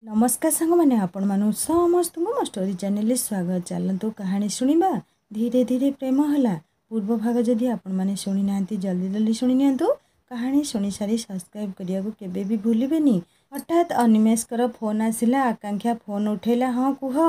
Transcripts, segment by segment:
नमस्कार सांग मैंने आपण मानु समस्त मो स्टोरी चैनल स्वागत। चलतु कहानी शुणा धीरे धीरे प्रेम है पूर्व भाग जदि आपण मैंने शुणी ना जल्दी जल्दी शुणी नियंतु। कहानी शुणी सारी सब्सक्राइब करिया को केबे भी भूलिबेनी। हठात अनिमेषकर फोन आसिला। आकांक्षा फोन उठेला। हाँ कुह।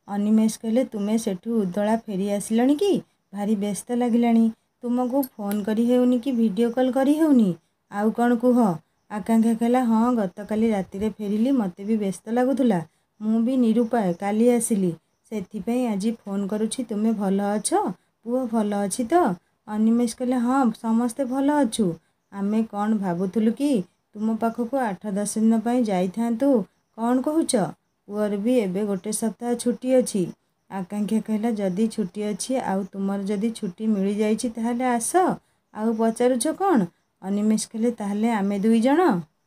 अनिमेष कहले तुमे सेठू उदला फेरी आसिलणी कि भारी व्यस्त लगिलाणी। तुमको फोन करी हेउनी कि वीडियो कॉल करी हेउनी आउ कौन कुह। आकांक्षा कहला हाँ गत काली राति फेरिली मते भी व्यस्त लगुला। मु भी निरुपाय काली आसिली सेथिपई आज फोन करुछि। तुमे भल अछ पुओ भल अछि तो। अनिमेष कहले हाँ समस्ते भल अछु। आमे कौन भाबुथुलु कि तुम पाखक 8-10 दिन पई जाई थांतु। कौन कहूच पुअर भी एबे गोटे सप्ताह छुट्टी अछि। आकांक्षा कहला जदि छुट्टी अछि आउ तुमर जदि छुट्टी मिली जाइछि ताहले आस आउ पचारुछ कौन। अनिमेष कहले ताहले आमे दुई जण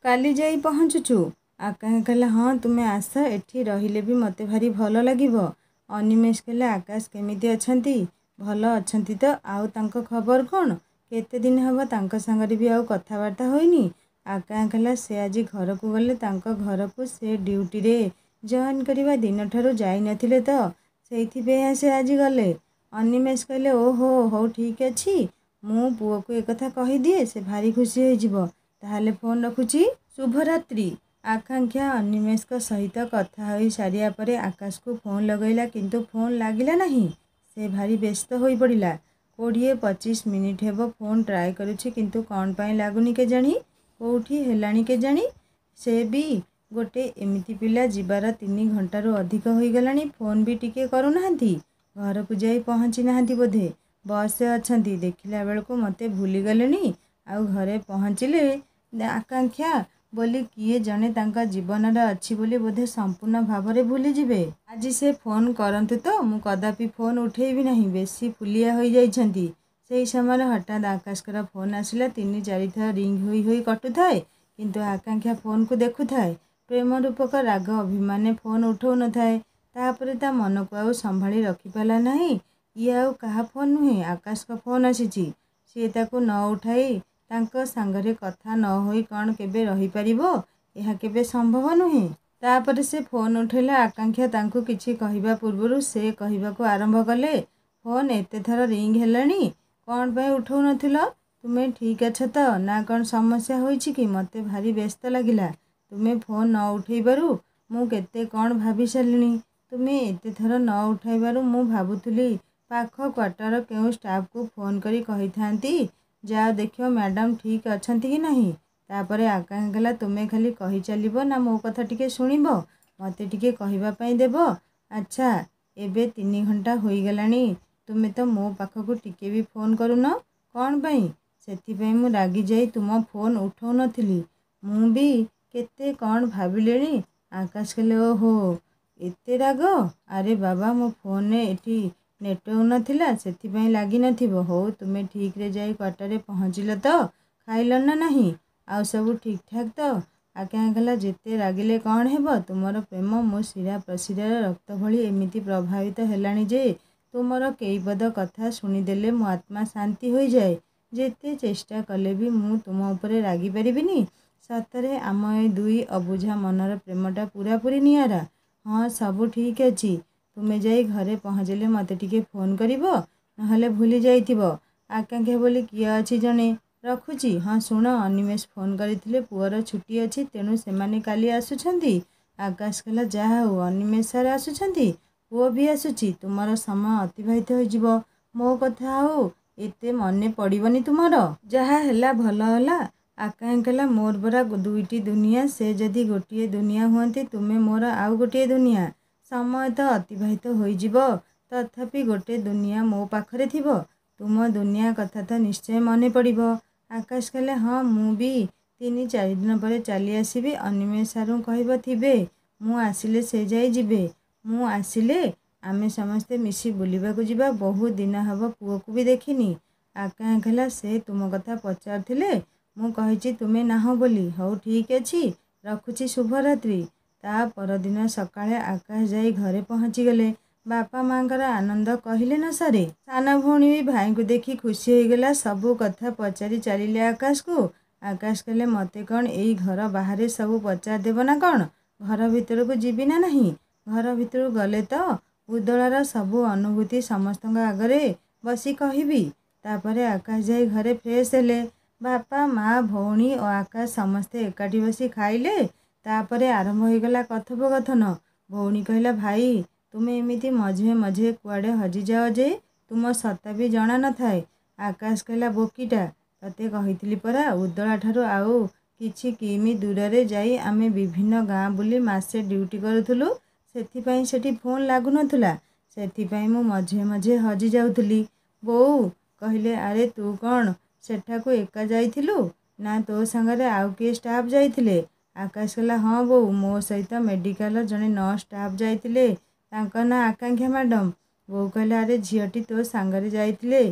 काली जाई पहुँचुछु। आकांक्षा कहला हाँ तुमे आस एठी रहिले भी मते भारी भल लागिबो। अनिमेष कहले आकाश केमिति अछंती भल अछंती तो आउ तांको खबर कौन केते दिन हबो तांको संगरे भी आउ कथावार्ता होइनी। आकांक्षा कहला से आज घर को गले तांको घर को से ड्यूटी रे जॉइन करबा दिन ठारू जाई नथिले तो सेइथि पे से आज गले। अनिमेष कहले ओहो हो ठीक अछि मु पुओ को एक कथा कहि दिए से भारी खुशी हो जिवो। ताहले फोन रखुची शुभरात्रि। आकांक्षा अनिमेष का सहित कथा होई सारिया परे आकाश को फोन लगैला किंतु फोन लागिला नहीं। से भारी व्यस्त होई पड़िला। 20-25 मिनिट हेबो फोन ट्राए करुची किंतु कौन पाई लागुनी के जानी कोठी हेलानी के जानी। से भी गोटे एमिति पिला जीवार 3 घंटारू अधिक होई गलानी फोन भी टिके करू नाहंती। घर को जाई पहुँची नाहंती बोधे बस से अछंती। देखिला बेल को मते भूली गलेनी आउ घरे पहुँचिले आकांक्षा बोली किए जने तांका जीवन रे अच्छी बोली बोधे संपूर्ण भाव में भूली जिवे। आज से फोन करंतु तो मु कदापि फोन उठेबी नहीं बेसी फुलिया होई जाइछंती। सेही समय हठात आकाशकर फोन आसिला 3-4 थर रिंग होई होई कटु थाए किंतु आकांक्षा फोन को देखु थाए। प्रेम रूपक राग अभिमान फोन उठौ न थाए। तापरे ता मन को आउ संभाली रखि पाला नहीं। ये आउ कहा फोन नुहे आकाश का फोन आसीची सी ताको न उठाई तांको सांगरे कथा न होई कौन केबे रही परिबो यह केबे संभव नुहे। तापरे से फोन उठेला। आकांक्षा तांको किछि कहिबा पूर्वरु से कहिबा को आरंभ कले फोन एते थर रिंग हेलानी कौन पे उठौ नथिलो तुमे ठीक अछ तो ना कौन समस्या होईछि कि मते भारी व्यस्त लागिला। तुमे फोन न उठेइबारु मु केते कौन भाभी सारिनी। तुमे एते थर न उठाइबारु मु भाबुथुली पाख क्वार्टर केउ स्टाफ को फोन करी कहि थांती जा देखियो मैडम ठीक अछंती कि नहीं। तापरे आकांक्षा कहला तुमे खाली कहि चलिबो ना मो कथा टिके सुनिबो मते टिके कहिबा पई देबो। अच्छा एबे 3 घंटा होई गलानी तुमे तो मो पाख को टिके भी फोन करूनो कौन पई सेथि पई मु रागी जाई तुम फोन उठौ नथिली मु भी केते कौन भाबिलेनी। आकाश कहले ओहो एते राग अरे बाबा मो फोन एठी नेटवर्क नथिला सेथि पई लागी नथिबो। हो तुमे ठीक रे जाई क्वार्टर पहुँचिल तो खाइल ना नहीं आउ सब ठीक ठाक तो। आकांक्षा कहला जेते रागिले कौन हेबो तुमर प्रेम मो शिरा प्रशिरार रक्त भली एमिति प्रभावित हेलानी जे तुमर केई पद कथा शुणीदेले मो आत्मा शांति हो जाए। जेते चेष्टा कले भी मु तुम उपरे रागी परिबिनी। सतरे आम ए दुई अबुझा मनर प्रेमटा पूरापूरी नियारा। हाँ सब ठीक अछि तुमे जाई घरे पहुँचले मते टिके फोन करिवो नहले भूली जाइथिबो। आकांक्षा बोली किए अछि जने रखुची। हाँ शुण अनिमेष फोन करथिले पुअर छुट्टी अछि तेणु सेमाने काली आसुछंती। आकाश कहला जाहा हो अनिमेष सर आसुछंती पुओ भी आसुची तुमर समय अतिबाहित हो जिवो मो कथा हो एते मने पड़िबनी तुमर जहा हेला भल होला। आकांक्षा कहला मोर बरा दुईटी दुनिया से जदि गोटिए दुनिया हुअंती तुमे मोर आउ गोटिए दुनिया समय तो अतिबाहित हो जिवो तथापि गोटे दुनिया मो पाखरे थिबो तुम दुनिया कथा तो निश्चय मने पड़िबो। आकाश कहले हाँ मु भी 3-4 दिन पर चली आसीबी अनिमेष सारू कहबो थिबे मु आसिले से जाई जिबे मु आसिले आमे समस्ते मिसी बुलिबा को जिबा बहुत दिन हबो पुओ को भी देखिनी। आकांक्षा कहला से तुम कथा पचारथिले मु कहिछि तुमे नाहो बोली हो ठीक अछि रखुछि शुभरात्रि। ता परदिन सकाळे आकाश जाई घरे पहुँची गले। बापा मांकर आनंद कहले न सरे। साना भौणी भी भाई को देखी खुशी हो गला सबू कथा पचारि चलिले आकाश को। आकाश कहले मते कौन एई घर बाहर सबू पचार देव ना कौन। घर भितर को जीवी ना नहीं। घर भितर गले तो उदଳାର ସବୁ ଅନୁଭୂତି ସମସ୍ତଙ୍କ ଆଗରେ ବସି କହିବି। ତାପରେ ଆକାଶ ଯାଇ ଘରେ ଫ୍ରେଶ୍ ହେଲେ। ବାପା ମା ଭଉଣୀ ଓ ଆକାଶ ସମସ୍ତେ ଏକାଠି ବସି ଖାଇଲେ। ତାପରେ ଆରମ୍ଭ ହୋଇଗଲା କଥୋପକଥନ। ଭଉଣୀ କହିଲା, ଭାଇ ତୁମେ ଏମିତି ମଝିରେ ମଝିରେ କୁଆଡ଼େ ହଜିଯାଅ ଯେ ତୁମ ସତ୍ତା ବି ଜଣା ନଥାଏ। ଆକାଶ କହିଲା, ବୋକିଟା, ତତେ କହିଥିଲି ପରା ଉଦଳାଠାରୁ ଆଉ କିଛି କିମି ଦୂରରେ ଯାଇ ଆମେ ବିଭିନ୍ନ ଗାଁ ବୁଲି ମାସେ ଡ୍ୟୁଟି କରୁଥିଲୁ। ସେଥିପାଇଁ ସେଠି ଫୋନ୍ ଲାଗୁନଥିଲା। ସେଥିପାଇଁ ମୁଁ ମଝିରେ ମଝିରେ ହଜି ଯାଉଥିଲି। ବୋଉ କହିଲେ, ଆରେ ତୁ କ'ଣ ସେଠାକୁ ଏକା ଯାଇଥିଲୁ ନା ତୋ ସାଙ୍ଗରେ ଆଉ କିଏ ଷ୍ଟାଫ୍ ଯାଇଥିଲେ? ଆକାଶ କହିଲା, ହଁ ବୋଉ, ମୋ ସହିତ ମେଡ଼ିକାଲର ଜଣେ ନର୍ସ ଷ୍ଟାଫ୍ ଯାଇଥିଲେ। ତାଙ୍କ ନାଁ ଆକାଂକ୍ଷା ମ୍ୟାଡ଼ାମ୍। ବୋଉ କହିଲା, ଆରେ ଝିଅଟି ତୋ ସାଙ୍ଗରେ ଯାଇଥିଲେ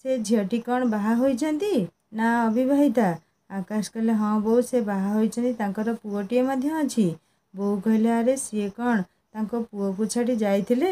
ସେ ଝିଅଟି କ'ଣ ବାହା ହୋଇଛନ୍ତି ନା ଅବିବାହିତା? ଆକାଶ କହିଲେ, ହଁ ବୋଉ, ସେ ବାହା ହୋଇଛନ୍ତି, ତାଙ୍କର ପୁଅଟିଏ ମଧ୍ୟ ଅଛି। ବୋଉ କହିଲେ, ଆରେ ସିଏ କ'ଣ ତାଙ୍କ ପୁଅକୁ ଛାଡ଼ି ଯାଇଥିଲେ?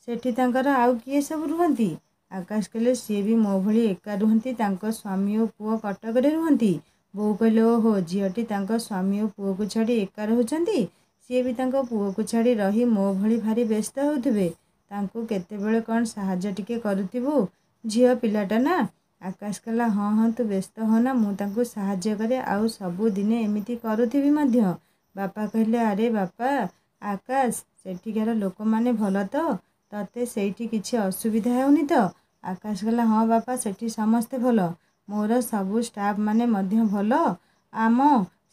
ସେଠି ତାଙ୍କର ଆଉ କିଏ ସବୁ ରୁହନ୍ତି? ଆକାଶ କହିଲେ, ସିଏ ବି ମୋ ଭଳି ଏକା ରୁହନ୍ତି। ତାଙ୍କ ସ୍ୱାମୀ ଓ ପୁଅ କଟକରେ ରୁହନ୍ତି। ବୋଉ କହିଲେ, ଓହୋ, ଝିଅଟି ତାଙ୍କ ସ୍ୱାମୀ ଓ ପୁଅକୁ ଛାଡ଼ି ଏକା ରହୁଛନ୍ତି। ସିଏ ବି ତାଙ୍କ ପୁଅକୁ ଛାଡ଼ି ରହି ମୋ ଭଳି ଭାରି ବ୍ୟସ୍ତ ହେଉଥିବେ। ତାଙ୍କୁ କେତେବେଳେ କ'ଣ ସାହାଯ୍ୟ ଟିକେ କରୁଥିବୁ, ଝିଅ ପିଲାଟା ନା। ଆକାଶ କହିଲା, ହଁ ହଁ, ତୁ ବ୍ୟସ୍ତ ହୋନା, ମୁଁ ତାଙ୍କୁ ସାହାଯ୍ୟ କରେ ଆଉ ସବୁଦିନେ ଏମିତି କରୁଥିବି ମଧ୍ୟ। ବାପା କହିଲେ, ଆରେ ବାପା ଆକାଶ, ସେଠିକାର ଲୋକମାନେ ଭଲ ତ? ତତେ ସେଇଠି କିଛି ଅସୁବିଧା ହେଉନି ତ? ଆକାଶ କହିଲା, ହଁ ବାପା, ସେଠି ସମସ୍ତେ ଭଲ। ମୋର ସବୁ ଷ୍ଟାଫ୍ ମାନେ ମଧ୍ୟ ଭଲ। ଆମ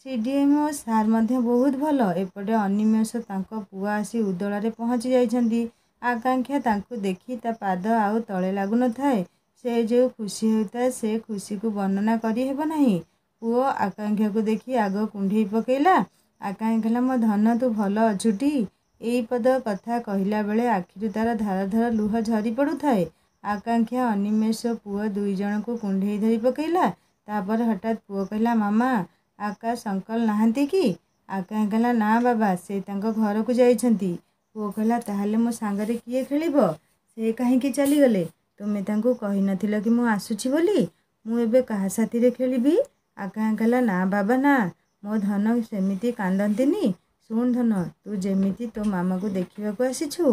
CDMO ସାର୍ ମଧ୍ୟ ବହୁତ ଭଲ। ଏପଟେ ଅନିମେଷ ତାଙ୍କ ପୁଅ ଆସି ଉଦଳାରେ ପହଞ୍ଚି ଯାଇଛନ୍ତି। ଆକାଂକ୍ଷା ତାଙ୍କୁ ଦେଖି ତା ପାଦ ଆଉ ତଳେ ଲାଗୁନଥାଏ। ସେ ଯେଉଁ ଖୁସି ହେଉଥାଏ ସେ ଖୁସିକୁ ବର୍ଣ୍ଣନା କରିହେବ ନାହିଁ। ପୁଅ ଆକାଂକ୍ଷାକୁ ଦେଖି ଆଗ କୁଣ୍ଢେଇ ପକେଇଲା। ଆକାଂକ୍ଷା କହିଲା, ମୋ ଧନ, ତୁ ଭଲ ଅଛୁଟି? ଏଇ ପଦ କଥା କହିଲା ବେଳେ ଆଖିରୁ ତାର ଧାର ଧାର ଲୁହ ଝରି ପଡ଼ୁଥାଏ। ଆକାଂକ୍ଷା ଅନିମେଷ ପୁଅ ଦୁଇ ଜଣଙ୍କୁ କୁଣ୍ଢେଇ ଧରି ପକେଇଲା। ତାପରେ ହଠାତ୍ ପୁଅ କହିଲା, ମାମା, ଆକାଶ ଅଙ୍କଲ ନାହାନ୍ତି କି? ଆକାଂକ୍ଷା କହିଲା, ନା ବାବା, ସେ ତାଙ୍କ ଘରକୁ ଯାଇଛନ୍ତି। ପୁଅ କହିଲା, ତାହେଲେ ମୋ ସାଙ୍ଗରେ କିଏ ଖେଳିବ? ସେ କାହିଁକି ଚାଲିଗଲେ? ତୁମେ ତାଙ୍କୁ କହିନଥିଲ କି ମୁଁ ଆସୁଛି ବୋଲି? ମୁଁ ଏବେ କାହା ସାଥିରେ ଖେଳିବି? ଆକାଂକ୍ଷା କହିଲା, ନା ବାବା, ନା, ମୋ ଧନ, ସେମିତି କାନ୍ଦନ୍ତିନି। ଶୁଣ ଧନ, ତୁ ଯେମିତି ତୋ ମାମାକୁ ଦେଖିବାକୁ ଆସିଛୁ,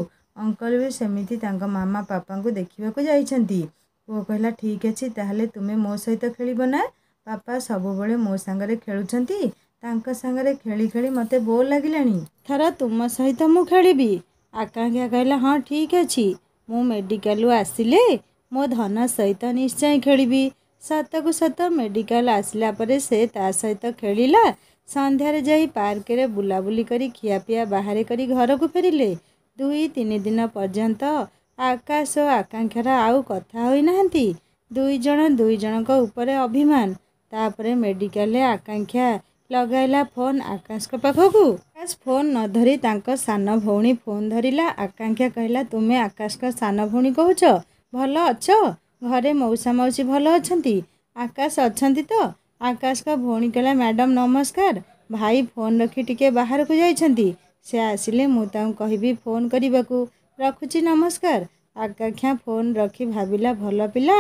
ଅଙ୍କଲ ବି ସେମିତି ତାଙ୍କ ମାମା ପାପାଙ୍କୁ ଦେଖିବାକୁ ଯାଇଛନ୍ତି। ପୁଅ କହିଲା, ଠିକ୍ ଅଛି, ତାହେଲେ ତୁମେ ମୋ ସହିତ ଖେଳିବ ନା? ବାପା ସବୁବେଳେ ମୋ ସାଙ୍ଗରେ ଖେଳୁଛନ୍ତି। ତାଙ୍କ ସାଙ୍ଗରେ ଖେଳି ଖେଳି ମୋତେ ବୋର୍ ଲାଗିଲାଣି। ଏଥର ତୁମ ସହିତ ମୁଁ ଖେଳିବି। ଆକାଂକ୍ଷା କହିଲା, ହଁ ଠିକ୍ ଅଛି, ମୁଁ ମେଡ଼ିକାଲରୁ ଆସିଲେ ମୋ ଧନ ସହିତ ନିଶ୍ଚୟ ଖେଳିବି। ସତକୁ ସତ ମେଡ଼ିକାଲ ଆସିଲା ପରେ ସେ ତା ସହିତ ଖେଳିଲା। ସନ୍ଧ୍ୟାରେ ଯାଇ ପାର୍କରେ ବୁଲାବୁଲି କରି ଖିଆପିଆ ବାହାରେ କରି ଘରକୁ ଫେରିଲେ। 2-3 ଦିନ ପର୍ଯ୍ୟନ୍ତ ଆକାଶ ଓ ଆକାଂକ୍ଷାର ଆଉ କଥା ହୋଇନାହାନ୍ତି। ଦୁଇ ଜଣ ଦୁଇ ଜଣଙ୍କ ଉପରେ ଅଭିମାନ। ତାପରେ ମେଡ଼ିକାଲରେ ଆକାଂକ୍ଷା ଲଗାଇଲା ଫୋନ୍ ଆକାଶଙ୍କ ପାଖକୁ। ଆକାଶ ଫୋନ୍ ନ ଧରି ତାଙ୍କ ସାନ ଭଉଣୀ ଫୋନ୍ ଧରିଲା। ଆକାଂକ୍ଷା କହିଲା, ତୁମେ ଆକାଶଙ୍କ ସାନ ଭଉଣୀ କହୁଛ? ଭଲ ଅଛ? ଘରେ ମଉସା ମାଉସୀ ଭଲ ଅଛନ୍ତି? ଆକାଶ ଅଛନ୍ତି ତ? ଆକାଶଙ୍କ ଭଉଣୀ କହିଲା, ମ୍ୟାଡ଼ାମ୍ ନମସ୍କାର। ଭାଇ ଫୋନ୍ ରଖି ଟିକେ ବାହାରକୁ ଯାଇଛନ୍ତି। ସେ ଆସିଲେ ମୁଁ ତାଙ୍କୁ କହିବି ଫୋନ୍ କରିବାକୁ। ରଖୁଛି, ନମସ୍କାର। ଆକାଂକ୍ଷା ଫୋନ୍ ରଖି ଭାବିଲା, ଭଲ ପିଲା,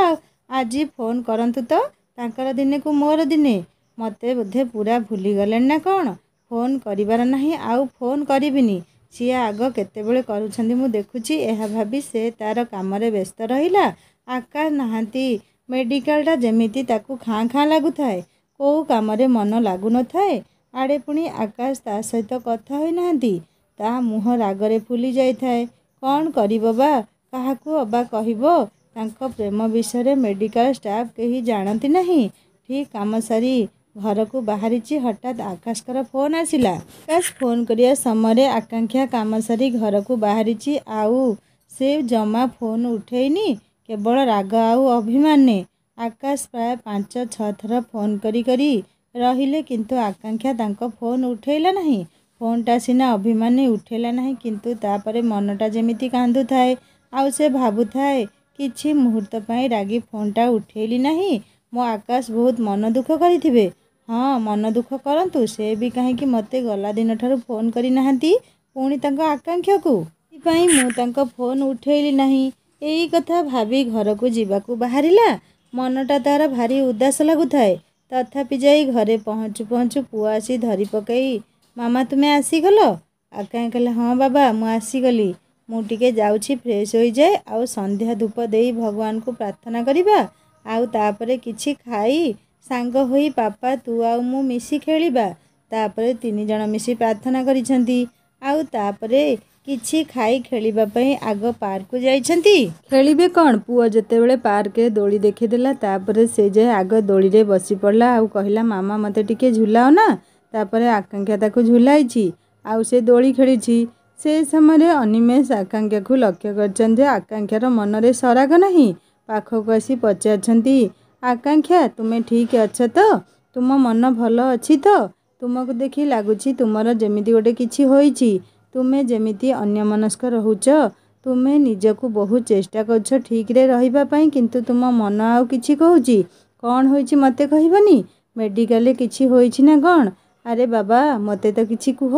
ଆଜି ଫୋନ୍ କରନ୍ତୁ ତ। ତାଙ୍କର ଦିନେକୁ ମୋର ଦିନେ। ମୋତେ ବୋଧେ ପୁରା ଭୁଲିଗଲେଣି ନା କ'ଣ? ଫୋନ୍ କରିବାର ନାହିଁ, ଆଉ ଫୋନ୍ କରିବିନି। ସିଏ ଆଗ କେତେବେଳେ କରୁଛନ୍ତି ମୁଁ ଦେଖୁଛି। ଏହା ଭାବି ସେ ତାର କାମରେ ବ୍ୟସ୍ତ ରହିଲା। ଆକାଶ ନାହାନ୍ତି। ମେଡ଼ିକାଲଟା ଯେମିତି ତାକୁ ଖାଁ ଖାଁ ଲାଗୁଥାଏ। କୋଉ କାମରେ ମନ ଲାଗୁନଥାଏ। ଆଡ଼େ ପୁଣି ଆକାଶ ତା ସହିତ କଥା ହୋଇନାହାନ୍ତି। ତା ମୁହଁ ରାଗରେ ଫୁଲି ଯାଇଥାଏ। କ'ଣ କରିବ ବା? କାହାକୁ ଅବା କହିବ? ତାଙ୍କ ପ୍ରେମ ବିଷୟରେ ମେଡ଼ିକାଲ ଷ୍ଟାଫ୍ କେହି ଜାଣନ୍ତି ନାହିଁ। ଠିକ୍ କାମ ସାରି ଘରକୁ ବାହାରିଛି, ହଠାତ୍ ଆକାଶଙ୍କର ଫୋନ୍ ଆସିଲା। ଆକାଶ ଫୋନ୍ କରିବା ସମୟରେ ଆକାଂକ୍ଷା କାମ ସାରି ଘରକୁ ବାହାରିଛି, ଆଉ ସେ ଜମା ଫୋନ୍ ଉଠେଇନି। କେବଳ ରାଗ ଆଉ ଅଭିମାନରେ। ଆକାଶ ପ୍ରାୟ 5-6 ଥର ଫୋନ୍ କରି କରି ରହିଲେ, କିନ୍ତୁ ଆକାଂକ୍ଷା ତାଙ୍କ ଫୋନ୍ ଉଠେଇଲା ନାହିଁ। ଫୋନ୍ଟା ସିନା ଅଭିମାନରେ ଉଠେଇଲା ନାହିଁ, କିନ୍ତୁ ତାପରେ ମନଟା ଯେମିତି କାନ୍ଦୁଥାଏ। ଆଉ ସେ ଭାବୁଥାଏ, କିଛି ମୁହୂର୍ତ୍ତ ପାଇଁ ରାଗି ଫୋନ୍ଟା ଉଠେଇଲି ନାହିଁ, ମୋ ଆକାଶ ବହୁତ ମନ ଦୁଃଖ କରିଥିବେ। ହଁ, ମନ ଦୁଃଖ କରନ୍ତୁ। ସେ ବି କାହିଁକି ମୋତେ ଗଲା ଦିନଠାରୁ ଫୋନ୍ କରିନାହାନ୍ତି, ପୁଣି ତାଙ୍କ ଆକାଂକ୍ଷାକୁ। ସେଥିପାଇଁ ମୁଁ ତାଙ୍କ ଫୋନ୍ ଉଠେଇଲି ନାହିଁ। ଏଇ କଥା ଭାବି ଘରକୁ ଯିବାକୁ ବାହାରିଲା। ମନଟା ତାର ଭାରି ଉଦାସ ଲାଗୁଥାଏ। ତଥାପି ଯାଇ ଘରେ ପହଞ୍ଚୁ ପହଞ୍ଚୁ ପୁଅ ଆସି ଧରି ପକାଇ, ମାମା ତୁମେ ଆସିଗଲ? ଆକାଂକ୍ଷା କହିଲା ହଁ ବାବା ମୁଁ ଆସିଗଲି। ମୁଁ ଟିକେ ଯାଉଛି ଫ୍ରେଶ୍ ହୋଇଯାଏ ଆଉ ସନ୍ଧ୍ୟା ଧୂପ ଦେଇ ଭଗବାନଙ୍କୁ ପ୍ରାର୍ଥନା କରିବା ଆଉ ତାପରେ କିଛି ଖାଇ ସାଙ୍ଗ ହୋଇ ପାପା ତୁ ଆଉ ମୁଁ ମିଶି ଖେଳିବା। ତାପରେ 3 ଜଣ ମିଶି ପ୍ରାର୍ଥନା କରିଛନ୍ତି ଆଉ ତାପରେ କିଛି ଖାଇ ଖେଳିବା ପାଇଁ ଆଗ ପାର୍କକୁ ଯାଇଛନ୍ତି। ଖେଳିବେ କ'ଣ? ପୁଅ ଯେତେବେଳେ ପାର୍କରେ ଦୋଳି ଦେଖିଦେଲା ତାପରେ ସେ ଯାଇ ଆଗ ଦୋଳିରେ ବସି ପଡ଼ିଲା ଆଉ କହିଲା ମାମା ମୋତେ ଟିକେ ଝୁଲାଅ ନା। ତାପରେ ଆକାଂକ୍ଷା ତାକୁ ଝୁଲାଇଛି ଆଉ ସେ ଦୋଳି ଖେଳିଛି। ସେ ସମୟରେ ଅନିମେଷ ଆକାଂକ୍ଷାକୁ ଲକ୍ଷ୍ୟ କରିଛନ୍ତି ଯେ ଆକାଂକ୍ଷାର ମନରେ ସରାଗ ନାହିଁ। ପାଖକୁ ଆସି ପଚାରିଛନ୍ତି ଆକାଂକ୍ଷା ତୁମେ ଠିକ୍ ଅଛ ତ? ତୁମ ମନ ଭଲ ଅଛି ତ? ତୁମକୁ ଦେଖି ଲାଗୁଛି ତୁମର ଯେମିତି ଗୋଟେ କିଛି ହୋଇଛି। ତୁମେ ଯେମିତି ଅନ୍ୟମନସ୍କ ରହୁଛ। ତୁମେ ନିଜକୁ ବହୁତ ଚେଷ୍ଟା କରୁଛ ଠିକ୍ରେ ରହିବା ପାଇଁ କିନ୍ତୁ ତୁମ ମନ ଆଉ କିଛି କହୁଛି। କ'ଣ ହୋଇଛି ମୋତେ କହିବନି? ମେଡ଼ିକାଲରେ କିଛି ହୋଇଛି ନା କ'ଣ? ଆରେ ବାବା ମୋତେ ତ କିଛି କୁହ।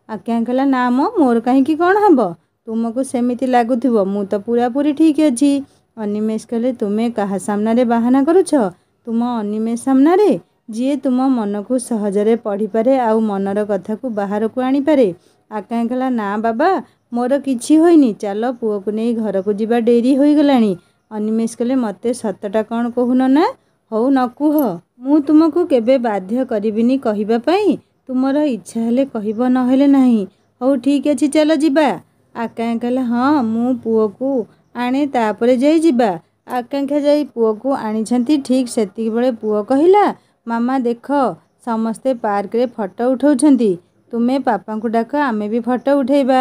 ଆକାଂକ୍ଷା କହିଲା ନା ମ ମୋର କାହିଁକି କ'ଣ ହେବ? ତୁମକୁ ସେମିତି ଲାଗୁଥିବ ମୁଁ ତ ପୁରାପୁରି ଠିକ୍ ଅଛି। ଅନିମେଷ କହିଲେ ତୁମେ କାହା ସାମ୍ନାରେ ବାହାନା କରୁଛ? ତୁମ ଅନିମେଷ ସାମ୍ନାରେ ଯିଏ ତୁମ ମନକୁ ସହଜରେ ପଢ଼ିପାରେ ଆଉ ମନର କଥାକୁ ବାହାରକୁ ଆଣିପାରେ। ଆକାଂକ୍ଷା କହିଲା ନା ବାବା ମୋର କିଛି ହୋଇନି। ଚାଲ ପୁଅକୁ ନେଇ ଘରକୁ ଯିବା ଡେରି ହୋଇଗଲାଣି। ଅନିମେଷ କହିଲେ ମୋତେ ସତଟା କ'ଣ କହୁନ ନା? ହଉ ନ କୁହ। ମୁଁ ତୁମକୁ କେବେ ବାଧ୍ୟ କରିବିନି କହିବା ପାଇଁ। ତୁମର ଇଚ୍ଛା ହେଲେ କହିବ ନହେଲେ ନାହିଁ। ହଉ ଠିକ୍ ଅଛି ଚାଲ ଯିବା। ଆକାଂକ୍ଷା କହିଲା ହଁ ମୁଁ ପୁଅକୁ ଆଣେ ତାପରେ ଯାଇ ଯିବା। ଆକାଂକ୍ଷା ଯାଇ ପୁଅକୁ ଆଣିଛନ୍ତି। ଠିକ୍ ସେତିକିବେଳେ ପୁଅ କହିଲା ମାମା ଦେଖ ସମସ୍ତେ ପାର୍କରେ ଫଟୋ ଉଠାଉଛନ୍ତି। ତୁମେ ପାପାଙ୍କୁ ଡାକ ଆମେ ବି ଫଟୋ ଉଠାଇବା।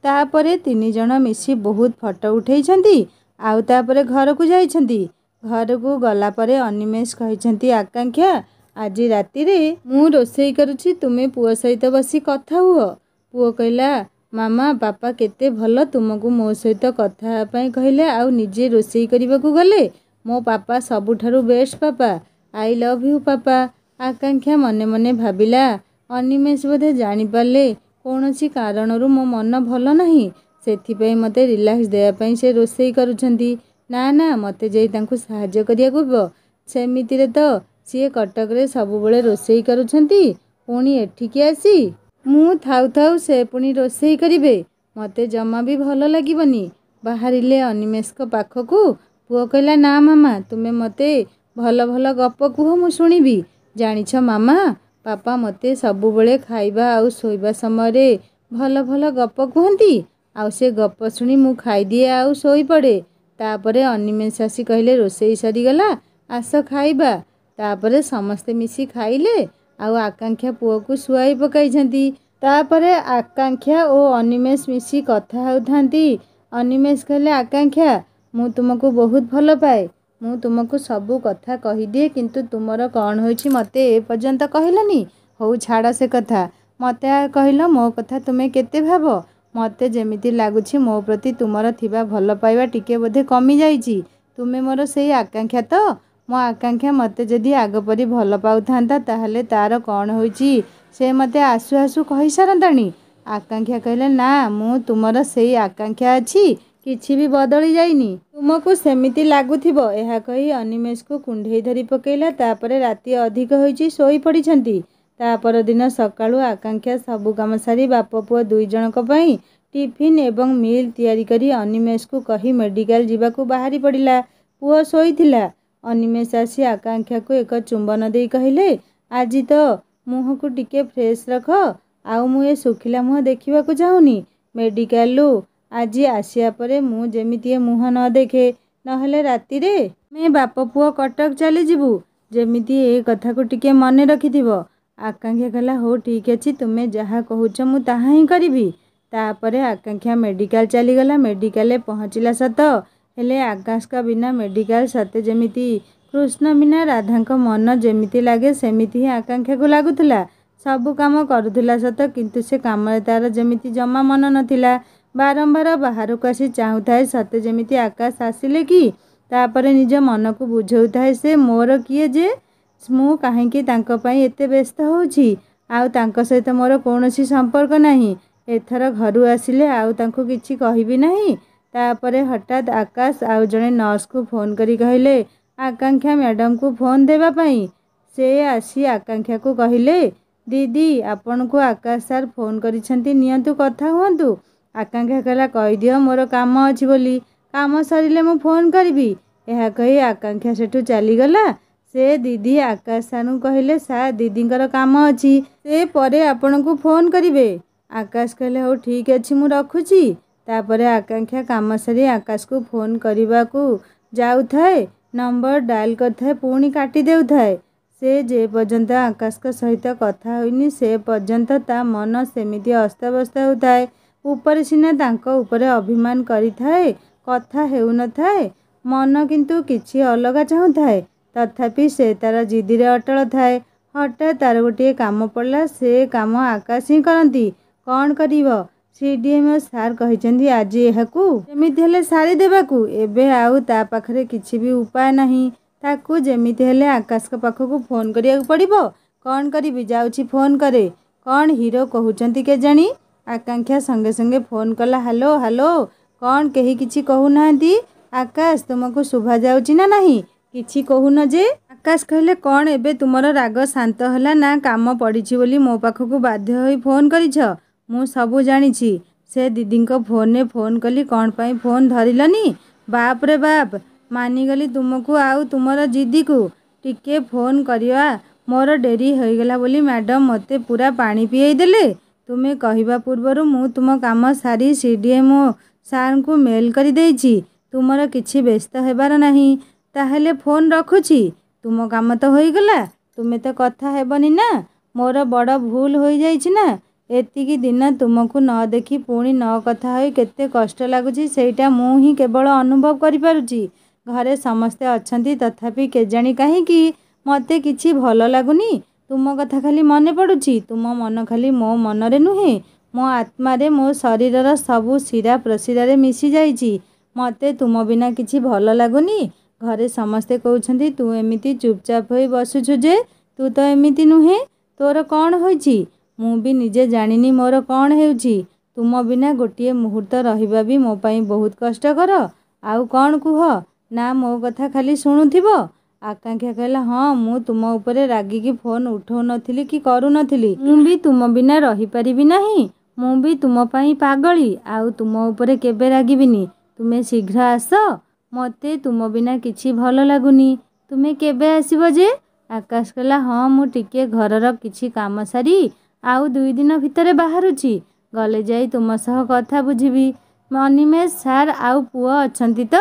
ତାପରେ 3 ଜଣ ମିଶି ବହୁତ ଫଟୋ ଉଠାଇଛନ୍ତି ଆଉ ତାପରେ ଘରକୁ ଯାଇଛନ୍ତି। ଘରକୁ ଗଲା ପରେ ଅନିମେଷ କହିଛନ୍ତି ଆକାଂକ୍ଷା ଆଜି ରାତିରେ ମୁଁ ରୋଷେଇ କରୁଛି ତୁମେ ପୁଅ ସହିତ ବସି କଥା ହୁଅ। ପୁଅ କହିଲା ମାମା ପାପା କେତେ ଭଲ ତୁମକୁ ମୋ ସହିତ କଥା ହେବା ପାଇଁ କହିଲେ ଆଉ ନିଜେ ରୋଷେଇ କରିବାକୁ ଗଲେ। ମୋ ପାପା ସବୁଠାରୁ ବେଷ୍ଟ ପାପା। I love you papa. ଆକାଂକ୍ଷା ମନେ ମନେ ଭାବିଲା ଅନିମେଷ ବୋଧେ ଜାଣିପାରିଲେ କୌଣସି କାରଣରୁ ମୋ ମନ ଭଲ ନାହିଁ ସେଥିପାଇଁ ମୋତେ ରିଲାକ୍ସ ଦେବା ପାଇଁ ସେ ରୋଷେଇ କରୁଛନ୍ତି। ନା ନା ମୋତେ ଯାଇ ତାଙ୍କୁ ସାହାଯ୍ୟ କରିବାକୁ ହେବ। ସେମିତିରେ ତ ସିଏ କଟକରେ ସବୁବେଳେ ରୋଷେଇ କରୁଛନ୍ତି ପୁଣି ଏଠିକି ଆସି ମୁଁ ଥାଉ ଥାଉ ସେ ପୁଣି ରୋଷେଇ କରିବେ। ମୋତେ ଜମା ବି ଭଲ ଲାଗିବନି। ବାହାରିଲେ ଅନିମେଷଙ୍କ ପାଖକୁ। ପୁଅ କହିଲା ନା ମାମା ତୁମେ ମୋତେ ଭଲ ଭଲ ଗପ କୁହ ମୁଁ ଶୁଣିବି। ଜାଣିଛ ମାମା ପାପା ମୋତେ ସବୁବେଳେ ଖାଇବା ଆଉ ଶୋଇବା ସମୟରେ ଭଲ ଭଲ ଗପ କୁହନ୍ତି ଆଉ ସେ ଗପ ଶୁଣି ମୁଁ ଖାଇଦିଏ ଆଉ ଶୋଇପଡ଼େ। ତାପରେ ଅନିମେଷ ଆସି କହିଲେ ରୋଷେଇ ସରିଗଲା ଆସ ଖାଇବା। ତାପରେ ସମସ୍ତେ ମିଶି ଖାଇଲେ ଆଉ ଆକାଂକ୍ଷା ପୁଅକୁ ଶୁଆଇ ପକାଇଛନ୍ତି। ତାପରେ ଆକାଂକ୍ଷା ଓ ଅନିମେଷ ମିଶି କଥା ହେଉଥାନ୍ତି। ଅନିମେଷ କହିଲେ ଆକାଂକ୍ଷା ମୁଁ ତୁମକୁ ବହୁତ ଭଲ ପାଏ। ମୁଁ ତୁମକୁ ସବୁ କଥା କହିଦିଏ କିନ୍ତୁ ତୁମର କ'ଣ ହୋଇଛି ମୋତେ ଏପର୍ଯ୍ୟନ୍ତ କହିଲନି। ହଉ ଛାଡ଼ ସେ କଥା। ମୋତେ କହିଲ ମୋ କଥା ତୁମେ କେତେ ଭାବ? ମୋତେ ଯେମିତି ଲାଗୁଛି ମୋ ପ୍ରତି ତୁମର ଥିବା ଭଲ ପାଇବା ଟିକେ ବୋଧେ କମିଯାଇଛି। ତୁମେ ମୋର ସେଇ ଆକାଂକ୍ଷା ତ? ମୋ ଆକାଂକ୍ଷା ମୋତେ ଯଦି ଆଗ ପରି ଭଲ ପାଉଥାନ୍ତା ତାହେଲେ ତା'ର କ'ଣ ହୋଇଛି ସେ ମୋତେ ଆସୁ ଆସୁ କହିସାରନ୍ତାଣି। ଆକାଂକ୍ଷା କହିଲେ ନା ମୁଁ ତୁମର ସେଇ ଆକାଂକ୍ଷା ଅଛି କିଛି ବି ବଦଳି ଯାଇନି। ତୁମକୁ ସେମିତି ଲାଗୁଥିବ। ଏହା କହି ଅନିମେଷକୁ କୁଣ୍ଢେଇ ଧରି ପକାଇଲା। ତାପରେ ରାତି ଅଧିକ ହୋଇଛି ଶୋଇପଡ଼ିଛନ୍ତି। ତା ପରଦିନ ସକାଳୁ ଆକାଂକ୍ଷା ସବୁ କାମ ସାରି ବାପ ପୁଅ 2 ଜଣଙ୍କ ପାଇଁ ଟିଫିନ୍ ଏବଂ ମିଲ୍ ତିଆରି କରି ଅନିମେଷକୁ କହି ମେଡ଼ିକାଲ ଯିବାକୁ ବାହାରି ପଡ଼ିଲା। ପୁଅ ଶୋଇଥିଲା। ଅନିମେଷ ଆସି ଆକାଂକ୍ଷାକୁ ଏକ ଚୁମ୍ବନ ଦେଇ କହିଲେ ଆଜି ତ ମୁହଁକୁ ଟିକେ ଫ୍ରେଶ୍ ରଖ ଆଉ ମୁଁ ଏ ଶୁଖିଲା ମୁହଁ ଦେଖିବାକୁ ଚାହୁଁନି। ମେଡ଼ିକାଲରୁ ଆଜି ଆସିବା ପରେ ମୁଁ ଯେମିତି ଏ ମୁହଁ ନ ଦେଖେ ନହେଲେ ରାତିରେ ଆମେ ବାପ ପୁଅ କଟକ ଚାଲିଯିବୁ। ଯେମିତି ଏ କଥାକୁ ଟିକେ ମନେ ରଖିଥିବ। ଆକାଂକ୍ଷା କହିଲା ହଉ ଠିକ୍ ଅଛି ତୁମେ ଯାହା କହୁଛ ମୁଁ ତାହା ହିଁ କରିବି। ତାପରେ ଆକାଂକ୍ଷା ମେଡ଼ିକାଲ ଚାଲିଗଲା। ମେଡ଼ିକାଲରେ ପହଞ୍ଚିଲା ସତ ହେଲେ ଆକାଶଙ୍କ ବିନା ମେଡ଼ିକାଲ ସତେ ଯେମିତି କୃଷ୍ଣ ବିନା ରାଧାଙ୍କ ମନ ଯେମିତି ଲାଗେ ସେମିତି ହିଁ ଆକାଂକ୍ଷାକୁ ଲାଗୁଥିଲା। ସବୁ କାମ କରୁଥିଲା ସତ କିନ୍ତୁ ସେ କାମରେ ତା'ର ଯେମିତି ଜମା ମନ ନଥିଲା। ବାରମ୍ବାର ବାହାରକୁ ଆସି ଚାହୁଁଥାଏ ସତେ ଯେମିତି ଆକାଶ ଆସିଲେ କି ତାପରେ ନିଜ ମନକୁ ବୁଝାଉଥାଏ ସେ ମୋର କିଏ ଯେ ମୁଁ କାହିଁକି ତାଙ୍କ ପାଇଁ ଏତେ ବ୍ୟସ୍ତ ହେଉଛି ଆଉ ତାଙ୍କ ସହିତ ମୋର କୌଣସି ସମ୍ପର୍କ ନାହିଁ। ଏଥର ଘରୁ ଆସିଲେ ଆଉ ତାଙ୍କୁ କିଛି କହିବି ନାହିଁ। ତାପରେ ହଠାତ୍ ଆକାଶ ଆଉ ଜଣେ ନର୍ସକୁ ଫୋନ୍ କରି କହିଲେ ଆକାଂକ୍ଷା ମ୍ୟାଡ଼ାମକୁ ଫୋନ୍ ଦେବା ପାଇଁ। ସେ ଆସି ଆକାଂକ୍ଷାକୁ କହିଲେ दीदी आपण को आकाश सार फोन करिसेंती नियंतु कथा हुंतु। आकांक्षा कहला कहीदियो मोर काम अछि बोली काम सरिले मु फोन करबी। यह कही आकांक्षा सेठू चलीगला। से दीदी आकाश सारू कहले सार दीदींकर काम अछि से परे आपण को फोन करिवे। आकाश कहले हो ठीक अछि मु रखुची। तापरे आकांक्षा काम सारी आकाश को फोन करने को जाऊे नंबर डायल कर पुणी काटी देउथाए। से जे पर्यंत आकाश का सहित कथा होइनी से पर्यंत ता मन सेमिति अस्तव्यस्त होताए। ऊपर सिना तांको ऊपर अभिमान करिथाए कथा हेउ नथाए मन किंतु किछि अलगा चाहुथाए। तथापि से तार जिदिरे अटल थाए। हठात तार गोटे काम पड़ला से काम आकाश ही करती कौन करिवो। सीडीएमओ सार कहिसेंती आज एहाकू जेमिति हेले सारी देबाकू एबे आउ ता पाखरे किछि भी उपाय नहीं। ताकू जेमिति हेले आकाश का पाखकू फोन करिया पड़िबो। कौन करिवि जाउछि फोन करे कौन हीरो कहउचंती के जानी। आकांक्षा संगे संगे फोन कला हालो हालो कौन केही किछि कहू नाहंती। आकाश तुमको शुभा जाउछि ना नहीं किछि कहून जे। आकाश कहले कौन एबे तुमर राग शांत हला ना काम पड़िछि बोली मो पाखकू बाध्य होई फोन करिछ। मु सबु जानिछि से दीदी को फोन ने फोन कली कौन पाई फोन धरिलनी। बाप रे बाप मानिगली तुमको आउ तुमर जिदी को टिके फोन करिया मोर डेरी होईगला बोली मैडम मते पूरा पानी पियाई देले। तुमे कहिबा पूर्वरु मु तुम काम सारी सीडीएमओ सार को मेल करी देइछि। तुमर किछि व्यस्त हेबार नहीं ताहेले फोन रखुछि। तुम काम तो होईगला तुमे तो कथा हेबनी ना मोर बड़ भूल होई जाइछि ना। एतिकी दिन तुमको न देखी पुणी न कथा होई केते कष्ट लागुछि सेटा मु ही केवल अनुभव करि पारुछि। घरे समस्ते अछंती तथापि केजाणी काहेकि मते किछि भल लागुनी। तुम कथा खाली मने पड़ुछि। तुम मन खाली मो मनरे नुहे मो आत्मा रे मो शरीरर सबु शिरा प्रशिरा रे मिसी जाइछि। मते तुम बिना किछि भल लागुनी। घरे समस्ते कहउछंती तू एमिति चुपचाप होई बसुछु जे तू तो एमिति नुहे तोर कौन होइछि। मु भी निजे जानिनी मोर कौन हेउछि। तुम बिना गोटिए मुहूर्त रहिबा भी मो पाई बहुत कष्टकर। आउ कौन कुह ना मो कथा खाली शुणुथिबो। आकांक्षा कहला हाँ मु तुम ऊपर रागिकी फोन उठाउ नथिली कि करू नथिली। मु भी तुम बिना रही परिबी नहीं। मु भी तुम पाई पागली आउ तुम ऊपर केबे रागिबिनी। तुमे शीघ्र आस मते तुम बिना किछि भल लागुनी। तुमे केबे आसीबो जे। आकाश कहला हाँ मु टिके घरर किछि काम सारी आउ 2 दिन भितरे बाहरुछि गले जाई तुम सह कथा बुझिबी। अनिमेष सार आउ पुओ अछंती तो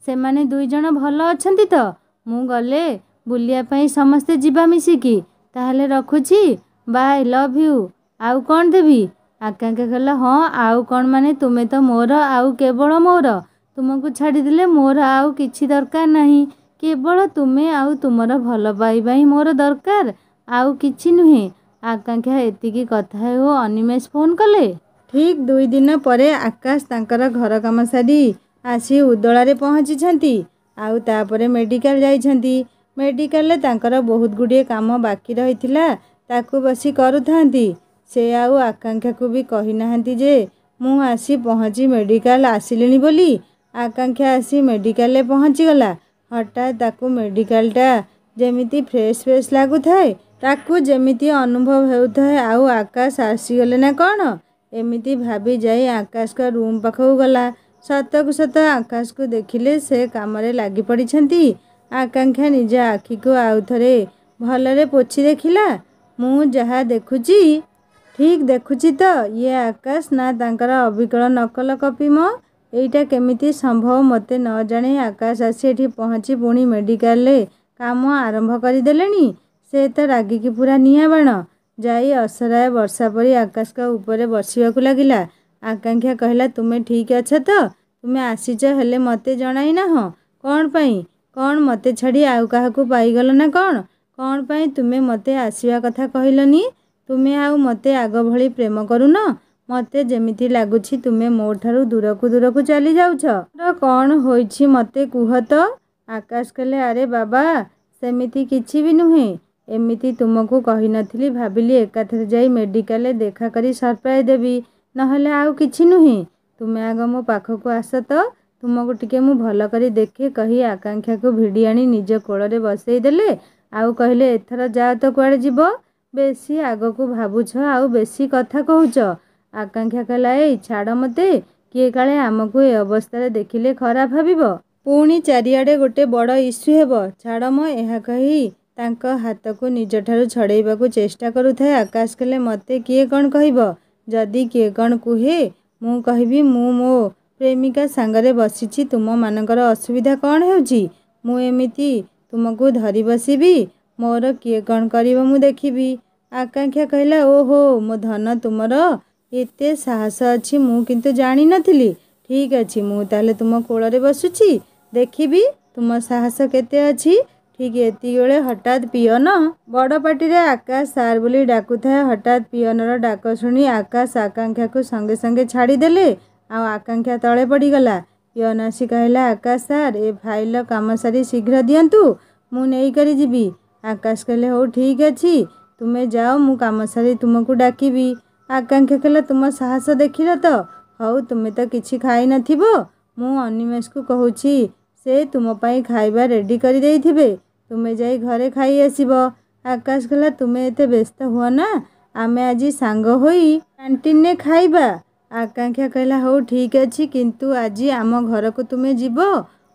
सेमाने 2 जण भल अछंती तो मु गले बुलिया पई समस्ते जीवा मिसिकी ताहले रखुछि बाय लव यू। आउ कौन देबी। आकांक्षा कहला हाँ आउ कौन माने तुमे तो मोर आउ केवल मोर तुमको छाड़ी देले मोर आउ किछि दरकार नहीं। केवल तुमे आउ तुमर भल पाइबा ही मोर दरकार आउ किछि नुहे। आकांक्षा एतिकी कथा हो अनिमेष फोन कले। ठीक 2 दिन परे आकाश तांकर घर काम सारी आसी उदला रे पहुँची छंती। आउ तापरे मेडिकल जाइछंती। मेडिकल ले तांकर बहुत गुडिए काम बाकी रहिथिला ताकू बसी करूथांती। से आउ आकांक्षा को भी कहि नाहंती जे मु आसी पहुँची मेडिकल आसिलिनी बोली। आकांक्षा आसी मेडिकल ले पहुँची गला। हठात ताकू मेडिकल टा जेमिति फ्रेश फ्रेश लागुथाए ताकू जेमिति अनुभव हेउथाए आउ आकाश आसीगले ना कौन एमिति भाभी जाई आकाश का रूम पाखକୁ गला। सतकु सत आकाश को देखिले से कामरे लागी पड़िछंती। आकांक्षा निज आखि को आउ थरे भलरे पोछि देखिला। मु जहा देखुची ठीक देखुची तो ये आकाश ना तांकर अविकल नकल कपी मो एइटा केमिति संभव मते न जाने। आकाश आसी एठी पहुँची पुणी मेडिकल ले काम आरंभ करि देलेनी। से तो रागिकी पूरा निया बाण जाई असराय वर्षा परी आकाश का ऊपर बसिबाकू लागिला। आकांक्षा कहला तुमे ठीक अछ तो तुमे आसीच हेले मते जणाई ना हो कौन पाई कौन मते छाड़ी आउ काहाकू पाईगल ना कौन कौन पाई तुमे मते आसीबा कथा कहिलनी। तुमे आउ मते आग भली प्रेम करून मते जेमिति लागुछि तुमे मो ठारू दूरकू चली जाउछ। कौन होइछि मते कुह तो। आकाश कहले अरे बाबा सेमिति किछि भी नुहे एमिति तुमको कहि नथिली भाबिली एकाथरे जाई मेडिकल देखा करी सरप्राइज देबी नहले आउ किछि नुहे। तुमे आग मो पाखकू आस तो तुमको टिके मु भल करी देखे कही आकांक्षा को भिड़ी आनी निज कोଳରେ बसई देले। आउ कहले एथर जाओ तो कुआडे जीवो ବେଶୀ ଆଗକୁ ଭାବୁଛ ଆଉ ବେଶୀ କଥା କହୁଛ। ଆକାଂକ୍ଷା କହିଲା, ଏଇ ଛାଡ଼ ମୋତେ, କିଏ କାଳେ ଆମକୁ ଏ ଅବସ୍ଥାରେ ଦେଖିଲେ ଖରାପ ଭାବିବ। ପୁଣି ଚାରିଆଡ଼େ ଗୋଟେ ବଡ଼ ଇସ୍ୟୁ ହେବ। ଛାଡ଼ ମ। ଏହା କହି ତାଙ୍କ ହାତକୁ ନିଜଠାରୁ ଛଡ଼େଇବାକୁ ଚେଷ୍ଟା କରୁଥାଏ ଆକାଶ କହିଲେ, ମୋତେ କିଏ କ'ଣ କହିବ? ଯଦି କିଏ କ'ଣ କୁହେ ମୁଁ କହିବି ମୁଁ ମୋ ପ୍ରେମିକା ସାଙ୍ଗରେ ବସିଛି। ତୁମମାନଙ୍କର ଅସୁବିଧା କ'ଣ ହେଉଛି? ମୁଁ ଏମିତି ତୁମକୁ ଧରି ବସିବି? ମୋର କିଏ କ'ଣ କରିବ ମୁଁ ଦେଖିବି। ଆକାଂକ୍ଷା କହିଲା, ଓହୋ ମୋ ଧନ, ତୁମର ଏତେ ସାହସ ଅଛି ମୁଁ କିନ୍ତୁ ଜାଣିନଥିଲି। ଠିକ୍ ଅଛି, ମୁଁ ତାହେଲେ ତୁମ କୋଳରେ ବସୁଛି, ଦେଖିବି ତୁମ ସାହସ କେତେ ଅଛି। ଠିକ୍ ଏତିକିବେଳେ ହଠାତ୍ ପିଅନ ବଡ଼ ପାଟିରେ ଆକାଶ ସାର୍ ବୋଲି ଡାକୁଥାଏ। ହଠାତ୍ ପିଅନର ଡାକ ଶୁଣି ଆକାଶ ଆକାଂକ୍ଷାକୁ ସଙ୍ଗେ ସଙ୍ଗେ ଛାଡ଼ିଦେଲେ ଆଉ ଆକାଂକ୍ଷା ତଳେ ପଡ଼ିଗଲା। ପିଅନ ଆସି କହିଲା, ଆକାଶ ସାର୍, ଏ ଫାଇଲର କାମ ସାରି ଶୀଘ୍ର ଦିଅନ୍ତୁ, ମୁଁ ନେଇକରି ଯିବି। ଆକାଶ କହିଲେ, ହଉ ଠିକ୍ ଅଛି, ତୁମେ ଯାଅ, ମୁଁ କାମ ସାରି ତୁମକୁ ଡାକିବି। ଆକାଂକ୍ଷା କହିଲା, ତୁମ ସାହସ ଦେଖିଲ ତ? ହଉ, ତୁମେ ତ କିଛି ଖାଇନଥିବ, ମୁଁ ଅନିମେଷକୁ କହୁଛି, ସେ ତୁମ ପାଇଁ ଖାଇବା ରେଡ଼ି କରିଦେଇଥିବେ, ତୁମେ ଯାଇ ଘରେ ଖାଇ ଆସିବ। ଆକାଶ କହିଲା, ତୁମେ ଏତେ ବ୍ୟସ୍ତ ହୁଅ ନା, ଆମେ ଆଜି ସାଙ୍ଗ ହୋଇ କ୍ୟାଣ୍ଟିନ୍ରେ ଖାଇବା। ଆକାଂକ୍ଷା କହିଲା, ହଉ ଠିକ୍ ଅଛି, କିନ୍ତୁ ଆଜି ଆମ ଘରକୁ ତୁମେ ଯିବ।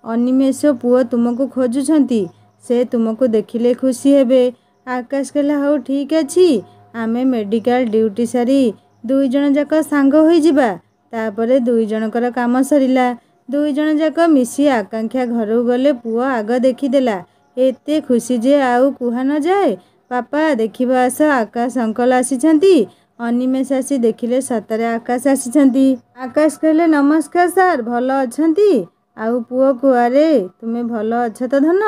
ଅନିମେଷ ପୁଅ ତୁମକୁ ଖୋଜୁଛନ୍ତି, ସେ ତୁମକୁ ଦେଖିଲେ ଖୁସି ହେବେ। ଆକାଶ କହିଲା, ହଉ ଠିକ୍ ଅଛି, ଆମେ ମେଡ଼ିକାଲ ଡ୍ୟୁଟି ସାରି ଦୁଇଜଣ ଯାକ ସାଙ୍ଗ ହୋଇଯିବା। ତାପରେ ଦୁଇଜଣଙ୍କର କାମ ସରିଲା। ଦୁଇଜଣ ଯାକ ମିଶି ଆକାଂକ୍ଷା ଘରକୁ ଗଲେ। ପୁଅ ଆଗ ଦେଖିଦେଲା, ଏତେ ଖୁସି ଯେ ଆଉ କୁହା ନ ଯାଏ। ବାପା ଦେଖିବ ଆସ, ଆକାଶ ଅଙ୍କଲ ଆସିଛନ୍ତି। ଅନିମେଷ ଆସି ଦେଖିଲେ ସତରେ ଆକାଶ ଆସିଛନ୍ତି। ଆକାଶ କହିଲେ, ନମସ୍କାର ସାର୍, ଭଲ ଅଛନ୍ତି? ଆଉ ପୁଅକୁ, ଆରେ ତୁମେ ଭଲ ଅଛ ତ ଧନ?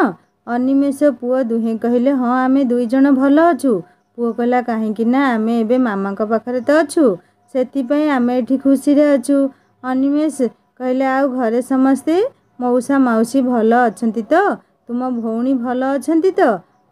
ଅନିମେଷ ପୁଅ ଦୁହେଁ କହିଲେ, ହଁ ଆମେ ଦୁଇଜଣ ଭଲ ଅଛୁ। ପୁଅ କହିଲା, କାହିଁକି ନା ଆମେ ଏବେ ମାମାଙ୍କ ପାଖରେ ତ ଅଛୁ, ସେଥିପାଇଁ ଆମେ ଏଠି ଖୁସିରେ ଅଛୁ। ଅନିମେଷ କହିଲେ, ଆଉ ଘରେ ସମସ୍ତେ ମଉସା ମାଉସୀ ଭଲ ଅଛନ୍ତି ତ? ତୁମ ଭଉଣୀ ଭଲ ଅଛନ୍ତି ତ?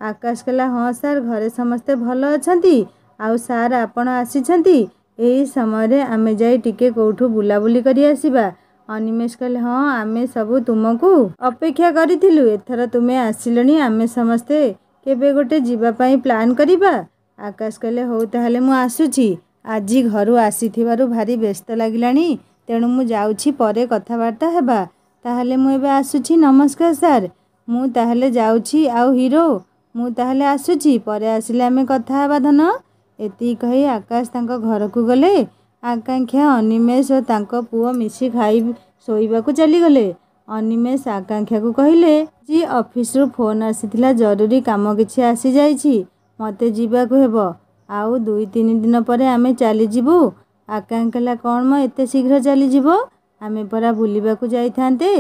ଆକାଶ କହିଲା, ହଁ ସାର୍, ଘରେ ସମସ୍ତେ ଭଲ ଅଛନ୍ତି। ଆଉ ସାର୍, ଆପଣ ଆସିଛନ୍ତି, ଏହି ସମୟରେ ଆମେ ଯାଇ ଟିକେ କେଉଁଠୁ ବୁଲାବୁଲି କରି ଆସିବା। ଅନିମେଷ କହିଲେ, ହଁ ଆମେ ସବୁ ତୁମକୁ ଅପେକ୍ଷା କରିଥିଲୁ, ଏଥର ତୁମେ ଆସିଲଣି, ଆମେ ସମସ୍ତେ କେବେ ଗୋଟେ ଯିବା ପାଇଁ ପ୍ଲାନ୍ କରିବା। ଆକାଶ କହିଲେ, ହଉ ତାହେଲେ ମୁଁ ଆସୁଛି। ଆଜି ଘରୁ ଆସିଥିବାରୁ ଭାରି ବ୍ୟସ୍ତ ଲାଗିଲାଣି, ତେଣୁ ମୁଁ ଯାଉଛି, ପରେ କଥାବାର୍ତ୍ତା ହେବା। ତାହେଲେ ମୁଁ ଏବେ ଆସୁଛି, ନମସ୍କାର ସାର୍। ମୁଁ ତାହେଲେ ଯାଉଛି। ଆଉ ହିରୋ, ମୁଁ ତାହେଲେ ଆସୁଛି, ପରେ ଆସିଲେ ଆମେ କଥା ହେବା ଧନ। ଏତିକି କହି ଆକାଶ ତାଙ୍କ ଘରକୁ ଗଲେ। ଆକାଂକ୍ଷା, ଅନିମେଷ ଓ ତାଙ୍କ ପୁଅ ମିଶି ଖାଇ ଶୋଇବାକୁ ଚାଲିଗଲେ। ଅନିମେଷ ଆକାଂକ୍ଷାକୁ କହିଲେ, ଆଜି ଅଫିସରୁ ଫୋନ୍ ଆସିଥିଲା, ଜରୁରୀ କାମ କିଛି ଆସିଯାଇଛି, ମୋତେ ଯିବାକୁ ହେବ। ଆଉ 2-3 ଦିନ ପରେ ଆମେ ଚାଲିଯିବୁ। ଆକାଂକ୍ଷା କହିଲା, କ'ଣ ମ ଏତେ ଶୀଘ୍ର ଚାଲିଯିବ? ଆମେ ପରା ବୁଲିବାକୁ ଯାଇଥାନ୍ତେ।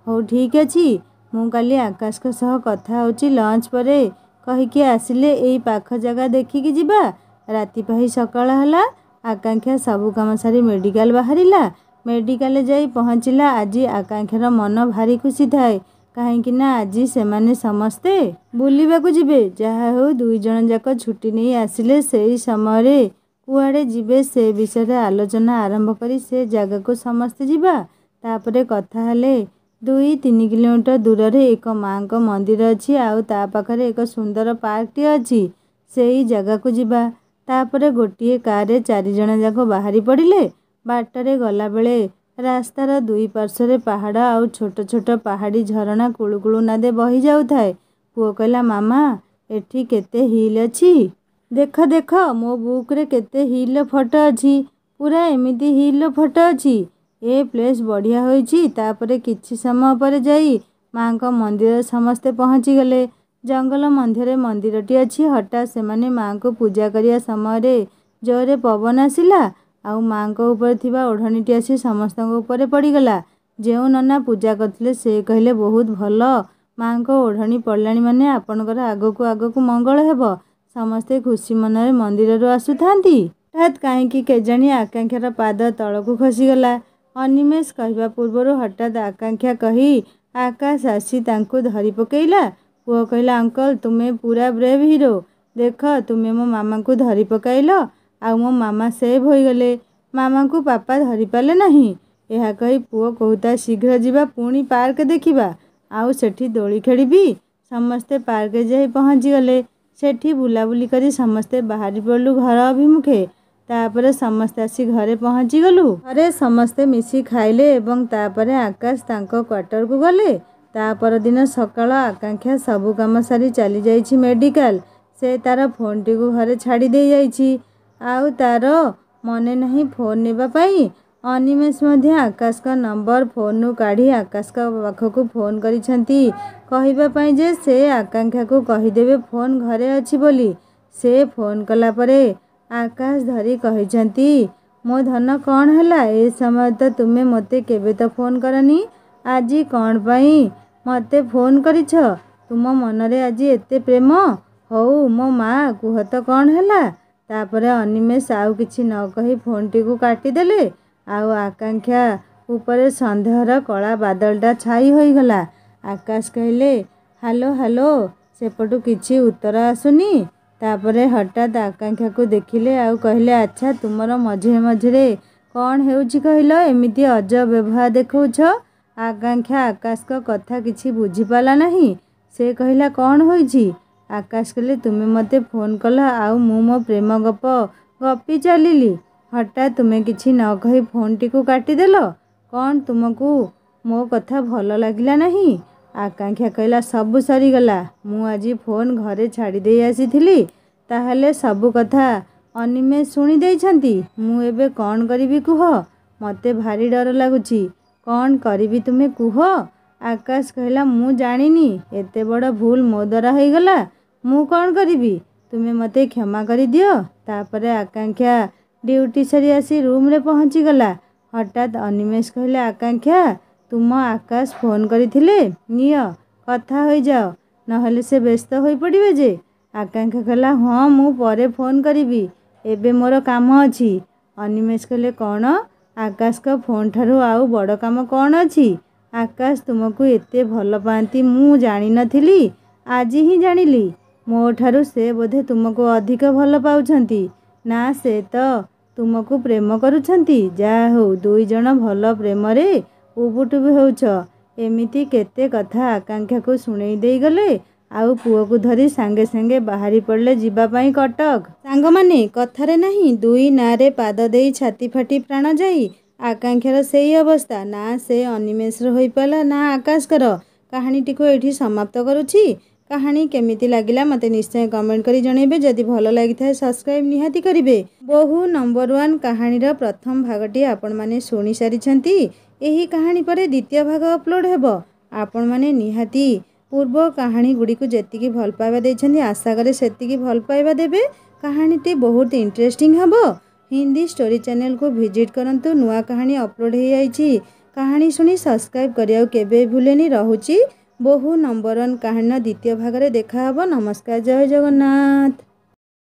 ହଉ ଠିକ୍ ଅଛି, ମୁଁ କାଲି ଆକାଶଙ୍କ ସହ କଥା ହେଉଛି, ଲଞ୍ଚ ପରେ କହିକି ଆସିଲେ ଏଇ ପାଖ ଜାଗା ଦେଖିକି ଯିବା। ରାତି ପାହି ସକାଳ ହେଲା। ଆକାଂକ୍ଷା ସବୁ କାମ ସାରି ମେଡ଼ିକାଲ ବାହାରିଲା। ମେଡ଼ିକାଲରେ ଯାଇ ପହଞ୍ଚିଲା। ଆଜି ଆକାଂକ୍ଷାର ମନ ଭାରି ଖୁସି ଥାଏ, କାହିଁକି ନା ଆଜି ସେମାନେ ସମସ୍ତେ ବୁଲିବାକୁ ଯିବେ। ଯାହା ହେଉ, ଦୁଇଜଣ ଯାକ ଛୁଟି ନେଇ ଆସିଲେ। ସେଇ ସମୟରେ କୁଆଡ଼େ ଯିବେ ସେ ବିଷୟରେ ଆଲୋଚନା ଆରମ୍ଭ କରି ସେ ଜାଗାକୁ ସମସ୍ତେ ଯିବା। ତାପରେ କଥା ହେଲେ, 2-3 କିଲୋମିଟର ଦୂରରେ ଏକ ମାଙ୍କ ମନ୍ଦିର ଅଛି, ଆଉ ତା ପାଖରେ ଏକ ସୁନ୍ଦର ପାର୍କଟିଏ ଅଛି, ସେଇ ଜାଗାକୁ ଯିବା। ତାପରେ ଗୋଟିଏ କାରରେ 4 ଜଣ ଯାକ ବାହାରି ପଡ଼ିଲେ। ବାଟରେ ଗଲାବେଳେ ରାସ୍ତାର ଦୁଇ ପାର୍ଶ୍ୱରେ ପାହାଡ଼ ଆଉ ଛୋଟ ଛୋଟ ପାହାଡ଼ି ଝରଣା କୁଳୁକୁଳୁ ନାଦେ ବହି ଯାଉଥାଏ। ପୁଅ କହିଲା, ମାମା ଏଠି କେତେ ହିଲ୍ ଅଛି, ଦେଖ ଦେଖ, ମୋ ବୁକ୍ରେ କେତେ ହିଲ୍ର ଫଟୋ ଅଛି, ପୁରା ଏମିତି ହିଲ୍ର ଫଟୋ ଅଛି, ଏ ପ୍ଲେସ୍ ବଢ଼ିଆ ହୋଇଛି। ତାପରେ କିଛି ସମୟ ପରେ ଯାଇ ମାଙ୍କ ମନ୍ଦିରରେ ସମସ୍ତେ ପହଞ୍ଚିଗଲେ। ଜଙ୍ଗଲ ମଧ୍ୟରେ ମନ୍ଦିରଟି ଅଛି। ହଠାତ୍ ସେମାନେ ମାଙ୍କୁ ପୂଜା କରିବା ସମୟରେ ଜୋରରେ ପବନ ଆସିଲା, ଆଉ ମାଙ୍କ ଉପରେ ଥିବା ଓଢ଼ଣୀଟି ଆସି ସମସ୍ତଙ୍କ ଉପରେ ପଡ଼ିଗଲା। ଯେଉଁ ନନା ପୂଜା କରିଥିଲେ ସେ କହିଲେ, ବହୁତ ଭଲ, ମାଙ୍କ ଓଢ଼ଣୀ ପଡ଼ିଲାଣି ମାନେ ଆପଣଙ୍କର ଆଗକୁ ଆଗକୁ ମଙ୍ଗଳ ହେବ। ସମସ୍ତେ ଖୁସି ମନରେ ମନ୍ଦିରରୁ ଆସୁଥାନ୍ତି। ହଠାତ୍ କାହିଁକି କେଜାଣି ଆକାଂକ୍ଷାର ପାଦ ତଳକୁ ଖସିଗଲା। ଅନିମେଷ କହିବା ପୂର୍ବରୁ ହଠାତ୍ ଆକାଂକ୍ଷା କହି ଆକାଶ ଆସି ତାଙ୍କୁ ଧରି ପକେଇଲା। ପୁଅ କହିଲା, ଅଙ୍କଲ ତୁମେ ପୁରା ବ୍ରେଭ୍ ହିରୋ, ଦେଖ ତୁମେ ମୋ ମାମାଙ୍କୁ ଧରି ପକାଇଲ, ଆଉ ମୋ ମାମା ସେଭ୍ ହୋଇଗଲେ। ମାମାଙ୍କୁ ପାପା ଧରିପାରିଲେ ନାହିଁ। ଏହା କହି ପୁଅ କହୁଥାଏ, ଶୀଘ୍ର ଯିବା, ପୁଣି ପାର୍କ ଦେଖିବା, ଆଉ ସେଠି ଦୋଳି ଖେଳିବି। ସମସ୍ତେ ପାର୍କରେ ଯାଇ ପହଞ୍ଚିଗଲେ। सेठी बुलाबुली करी समस्ते बाहरी पड़लु घर अभिमुखे। तापरे समस्ते आसी घरे पहुँची गलु। घरे समस्ते मिसी खाइले एवं तापरे आकाश तांको क्वार्टर को गले। तापर दिन सकाळ आकांक्षा सबु काम सारी चली जाइछि मेडिकल। से तार फोन टी को घरे छाड़ी दे जाइछि। आउ तार मने नहीं फोन नेबा पाई। अनिमेष मध्य आकाश का नंबर फोन नु काढ़ी आकाश का पाखकु फोन करिसंती कहिबा पाई जे से आकांक्षा को कहिदेबे फोन घरे अछि बोली। से फोन कला परे आकाश धरी कहिसंती मो धन कौन हैला ए समय तो तुमे मते केबे तो फोन करनी आजी कौन पाई मते फोन करिछ तुम मनरे आजी एते प्रेम हौ मो माँ कुह तो कौन हैला। तापरे अनिमेष आउ किछि न कही फोन टी को काटी देले। आउ आकांक्षा ऊपर संदेहर कला बादलटा छाई होई गला। आकाश कहले हालो हालो सेपटू किछि उत्तर आसुनी। तापरे हठात आकांक्षा को देखिले आउ कहले अच्छा तुमर मझिरे मझिरे कौन हेउछि कहलो एमिति अजब व्यवहार देखौछ। आकांक्षा आकाश का कथा किछि बुझी पाला नहीं। से कहला कौन होइछि। आकाश कहले तुमे मते फोन कला आउ मु मो प्रेम गप गपी चलिली हठात तुमे किछि न कही फोन टी को काटी देलो कौन तुमको मो कथा भल लागिला नहीं। आकांक्षा कहला सबु सरी गला मु आजी फोन घरे छाड़ी दे आसीथिली ताहले सबु कथा अनिमेष सुनी देइछंती मु एबे कौन करिवि कुह मते भारी डर लागुछि कौन करिवि तुमे कुह। आकाश कहला मु जानिनी एते बड़ भूल मो द्वारा होई गला मु कौन करिवि तुमे मते क्षमा करि दियो। तापरे आकांक्षा ड्यूटी सरी आसी रूम रे पहुँची गला। हठात अनिमेष कहले आकांक्षा तुम आकाश फोन करिथिले नियो कथा होई जाओ नहले से व्यस्त होई पड़िबे जे। आकांक्षा कहला हाँ मु परे फोन करिवि एबे मोर काम अछि। अनिमेष कहले कौन आकाश का फोन ठारू आउ बड़ काम कौन अछि। आकाश तुमको एते भल पाती मु जानी नथिली आजी ही जानिली मो ठारू से बोधे तुमको अधिक भल पाउछंती ना से तो तुमको प्रेम करुछंती। जा हो दुई जन भल प्रेम रे उबुटुबु होउछ। एमिति केते कथा आकांक्षा को सुनेई देई गले आउ पुओ को धरी सांगे सांगे बाहरी पड़ले जीवा पाई कटक। सांग माने कथारे नहीं दुई नारे पाद देई छाती फाटी प्राण जाई। आकांक्षार सेई अवस्था ना से अनिमेषर होई पाला ना आकाशकर। कहानी टिको एठी समाप्त करुछि। कहानी केमिति लागिला मते निश्चय कमेंट करी जणेबे। जदि भल लागिथाय सब्सक्राइब निहाती करिवे। बहु नंबर 1 कहानीर प्रथम भागटी आपण माने सुनी सारिछंती। एही कहानी परे द्वितीय भाग अपलोड हेबो। आपण माने निहाती पूर्व कहानी गुडी को जेतिकी भल पाइबा देछंती आशा करे सेतिकी भल पाइबा देबे। कहानीटी बहुत इंटरेस्टिंग हबो। हिंदी स्टोरी चैनल को विजिट करंतु नुआ कहानी अपलोड हे आइछि। कहानी सुनी सब्सक्राइब करिया केबे भूलेनी रहुछि। बहु नंबर 1 कहानी द्वितीय भाग रे देखा हबो। नमस्कार जय जगन्नाथ।